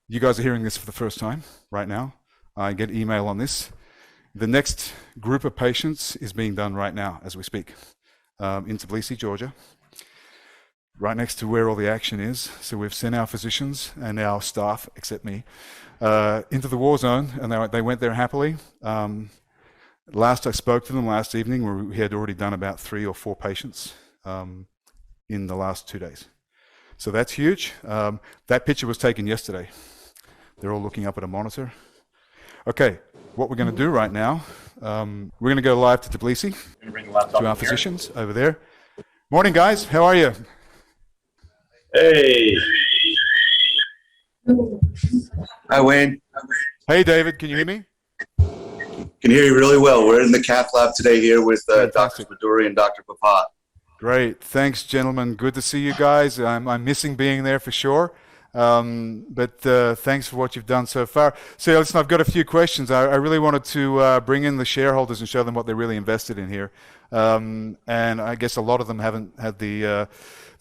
you guys are hearing this for the first time right now. I get email on this. The next group of patients is being done right now as we speak in Tbilisi, Georgia, right next to where all the action is. So we've sent our physicians and our staff, except me, into the war zone, and they went there happily. Last I spoke to them last evening, we had already done about 3 or 4 patients in the last 2 days. So that's huge. That picture was taken yesterday. They're all looking up at a monitor. Okay, what we're going to do right now, we're going to go live to Tbilisi, to our physicians over there. Morning, guys. How are you? Hey. Hi, Wayne. Hey, David. Can you hear me? Can hear you really well. We're in the cath lab today here with Dr. Baduri and Dr. Papat. Great. Thanks, gentlemen. Good to see you guys. I'm missing being there for sure. But thanks for what you've done so far. So listen, I've got a few questions. I really wanted to bring in the shareholders and show them what they're really invested in here. And I guess a lot of them haven't had the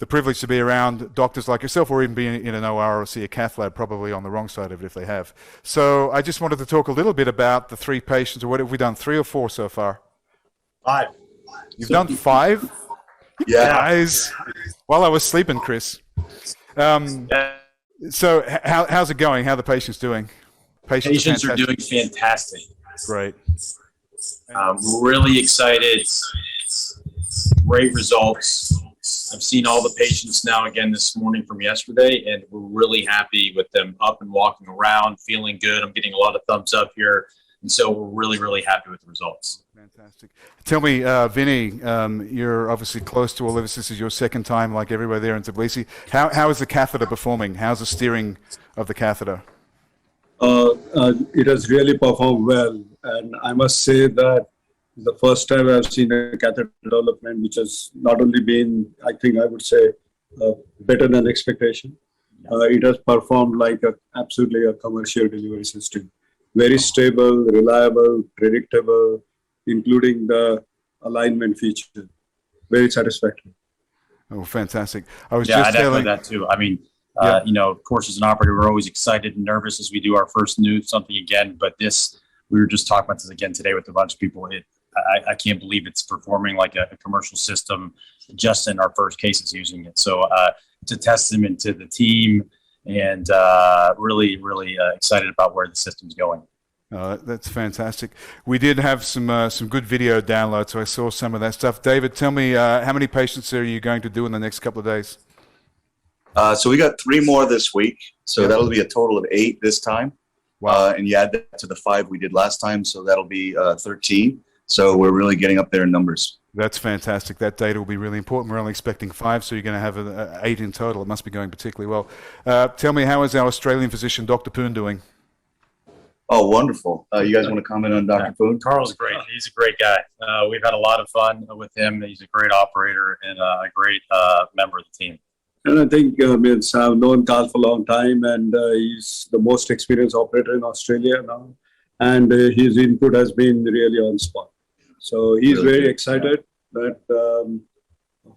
privilege to be around doctors like yourself, or even be in an OR or see a cath lab, probably on the wrong side of it if they have. So I just wanted to talk a little bit about the 3 patients, or what have we done, 3 or 4 so far? 5. You've done 5? Yeah. Guys, while I was sleeping, Chris. So how's it going? How are the patients doing? Patients are doing fantastic. Great. Really excited. Great results. I've seen all the patients now again this morning from yesterday, and we're really happy with them up and walking around, feeling good. I'm getting a lot of thumbs up here. And so we're really, really happy with the results. Fantastic. Tell me, Vinny, you're obviously close to all of this. This is your second time, like everybody there in Tbilisi. How is the catheter performing? How's the steering of the catheter? It has really performed well. And I must say that the first time I've seen a catheter development, which has not only been, I think I would say, better than expectation. It has performed like absolutely a commercial delivery system. Very stable, reliable, predictable, including the alignment feature. Very satisfactory. Oh, fantastic. I was I'd echo that too. I mean, you know, of course, as an operator, we're always excited and nervous as we do our first something again. But this, we were just talking about this again today with a bunch of people. I can't believe it's performing like a commercial system just in our first cases using it. So it's a testament to the team, and really, really excited about where the system's going. That's fantastic. We did have some good video downloads, so I saw some of that stuff. David, tell me, how many patients are you going to do in the next couple of days? So we got 3 more this week. So that'll be a total of 8 this time. Wow. And you add that to the 5 we did last time, so that'll be 13. So we're really getting up there in numbers. That's fantastic. That data will be really important. We're only expecting 5, so you're going to have 8 in total. It must be going particularly well. Tell me, how is our Australian physician, Dr. Poon, doing? Oh, wonderful. You guys want to comment on Dr. Poon? Carl's great. He's a great guy. We've had a lot of fun with him. He's a great operator and a great member of the team. And I think I've known Carl for a long time, and he's the most experienced operator in Australia now. And his input has been really on spot. So he's really very excited that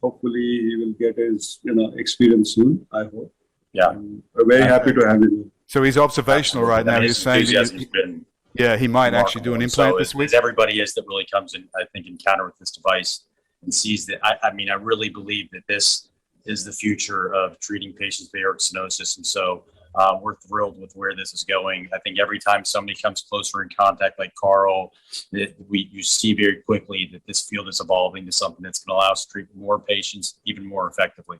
hopefully he will get his experience soon, I hope. Yeah. We're very happy to have him. So he's observational right now. He's saying he might actually do an implant this week. As everybody is that really comes in, I think, encounter with this device and sees that. I mean, I really believe that this is the future of treating patients with aortic stenosis. And so we're thrilled with where this is going. I think every time somebody comes closer in contact, like Carl, you see very quickly that this field is evolving to something that's going to allow us to treat more patients even more effectively.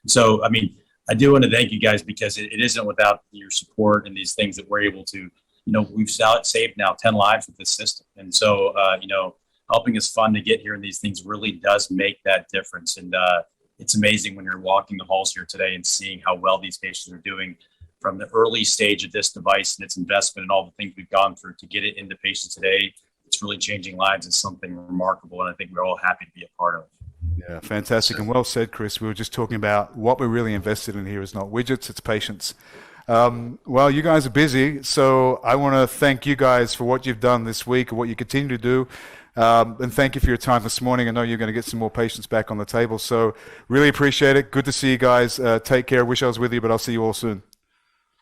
So, I mean, I do want to thank you guys, because it isn't without your support and these things that we're able to, we've saved now 10 lives with this system. And so, helping us fund to get here and these things really does make that difference. And it's amazing when you're walking the halls here today and seeing how well these patients are doing from the early stage of this device and its investment and all the things we've gone through to get it into patients today. It's really changing lives. It's something remarkable, and I think we're all happy to be a part of. Yeah, fantastic. And well said, Chris. We were just talking about what we're really invested in here is not widgets, it's patients. Well, you guys are busy, so I want to thank you guys for what you've done this week and what you continue to do. And thank you for your time this morning. I know you're going to get some more patients back on the table, so really appreciate it. Good to see you guys. Take care. Wish I was with you, but I'll see you all soon.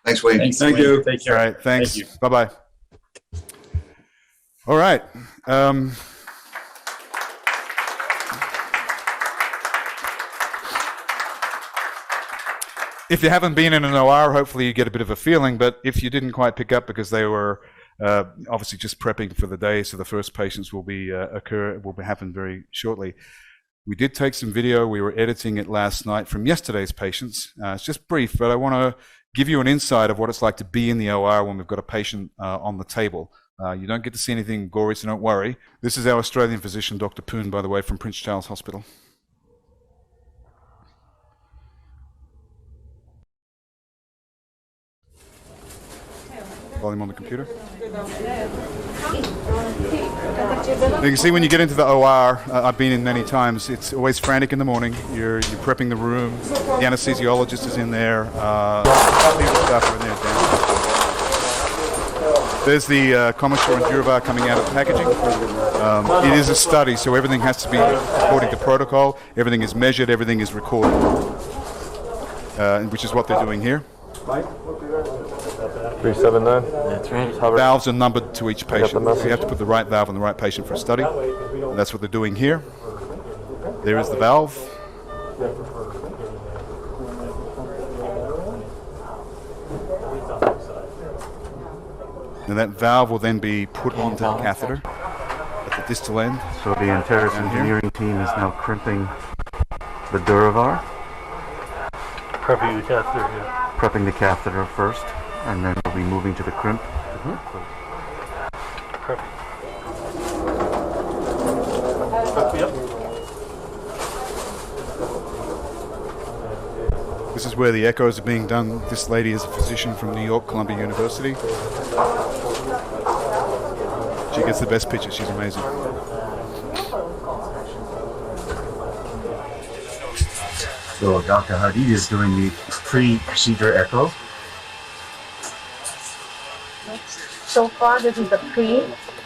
Thanks, Wayne. Thanks, Thank Wayne. you. Take All care. right, thanks. Thank you. Bye-bye. All right. If you haven't been in an OR, hopefully you get a bit of a feeling, but if you didn't quite pick up because they were obviously just prepping for the day, so the first patients will happen very shortly. We did take some video. We were editing it last night from yesterday's patients. It's just brief, but I want to give you an insight of what it's like to be in the OR when we've got a patient on the table. You don't get to see anything gory, so don't worry. This is our Australian physician, Dr. Poon, by the way, from Prince Charles Hospital. Volume on the computer. You can see when you get into the OR, I've been in many times, it's always frantic in the morning. You're prepping the room, the anesthesiologist is in there, staff are in there down. There's the commissure and Duravar coming out of the packaging. It is a study, so everything has to be according to protocol. Everything is measured, everything is recorded, which is what they're doing here. 379. That's right. Valves are numbered to each patient. So you have to put the right valve on the right patient for a study. And that's what they're doing here. There is the valve. And that valve will then be put onto the catheter at the distal end. So the Anteris engineering team is now crimping the Duravar, Prepping the catheter here. prepping the catheter first, and then we'll be moving to the crimp. This is where the echoes are being done. This lady is a physician from New York, Columbia University. She gets the best picture. She's amazing. So Dr. Hadid is doing the pre-procedure echo. So far, this is the pre.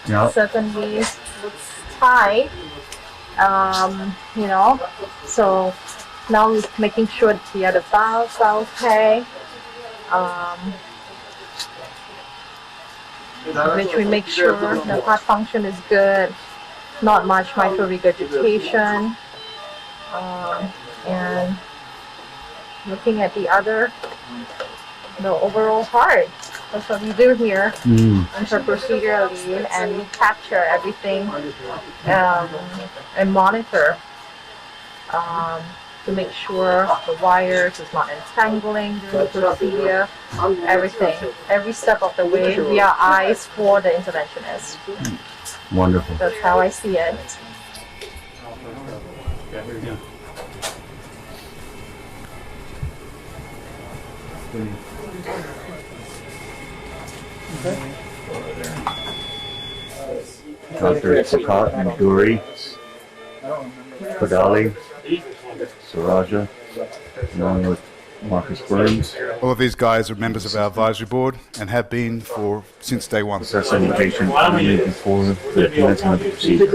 Yeah. Certainly looks tight. So now we're making sure the other valves are okay. Which we make sure the heart function is good. Not much mitral regurgitation. And looking at the overall heart. That's what we do here interprocedurally, and we capture everything and monitor to make sure the wires is not entangling during the procedure. Everything, every step of the way, we are eyes for the interventionist. Wonderful. That's how I see it. Dr. Sakat and Duri, Kodali, Saraja, along with Marcus Burns, All of these guys are members of our advisory board and have been since day one. assessing the patient immediately before the commencement of the procedure.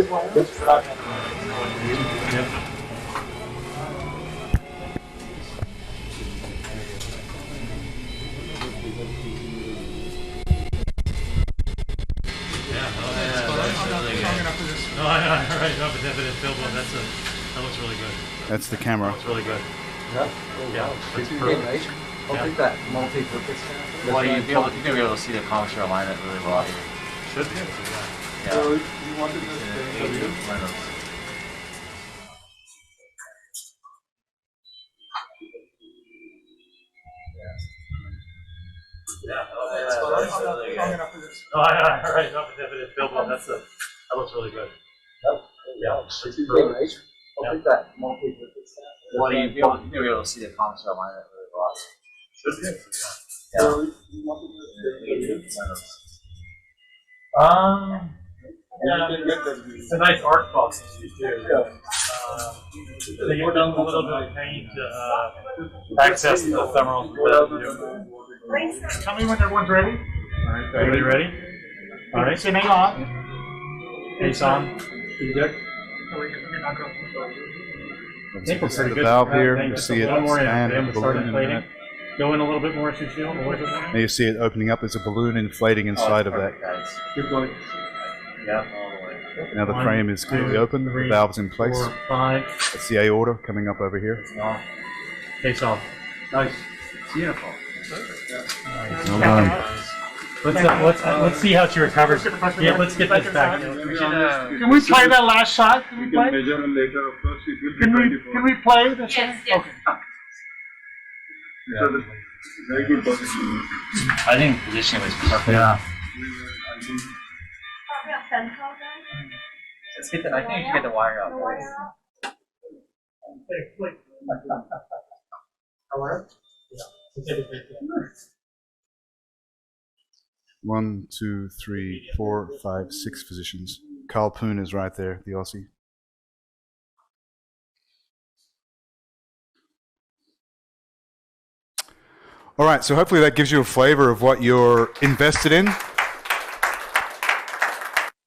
That looks really good. That's the camera. It's really good. Yeah. It's perfect. I'll take that multi-purpose. Well, you're going to be able to see the commissure alignment really well here. Should be. Yeah. So you wanted this Right. Definite field one. That looks really good. Yeah. It's perfect. I'll take that multi-purpose. Well, you're going to be able to see the commissure alignment really well here. Should be. So you wanted this It's a nice art box too. So you're done a little bit of paint to access the femoral. Tell me when everyone's ready. All right, everybody ready? All right, so hang on. Face on. Inject. You can see the valve here. You see it One more in. stand Then and we balloon start in a inflating. minute. Go in a little bit more, Cecile. A little bit more. Now you see it opening up. There's a balloon inflating inside of that. Guys. Keep going. Yeah, all the way. Now the One, frame is completely two, open. The three, valve's in place. 4, 5. That's the aorta coming up over here. No. Face off. Nice. Beautiful. Well done. Let's see how she recovers. Yeah, let's get this back. We should, Can we play that last shot? Can we play? Measure later, of course, it will be Can we play the shot? Yes, yes. Okay. Very good position. I think position was perfect. Yeah. Let's get the, I think we should get the wire out. Guys. One, two, three, 4, 5, 6 physicians. Carl Poon is right there, the Aussie. All right, so hopefully that gives you a flavor of what you're invested in.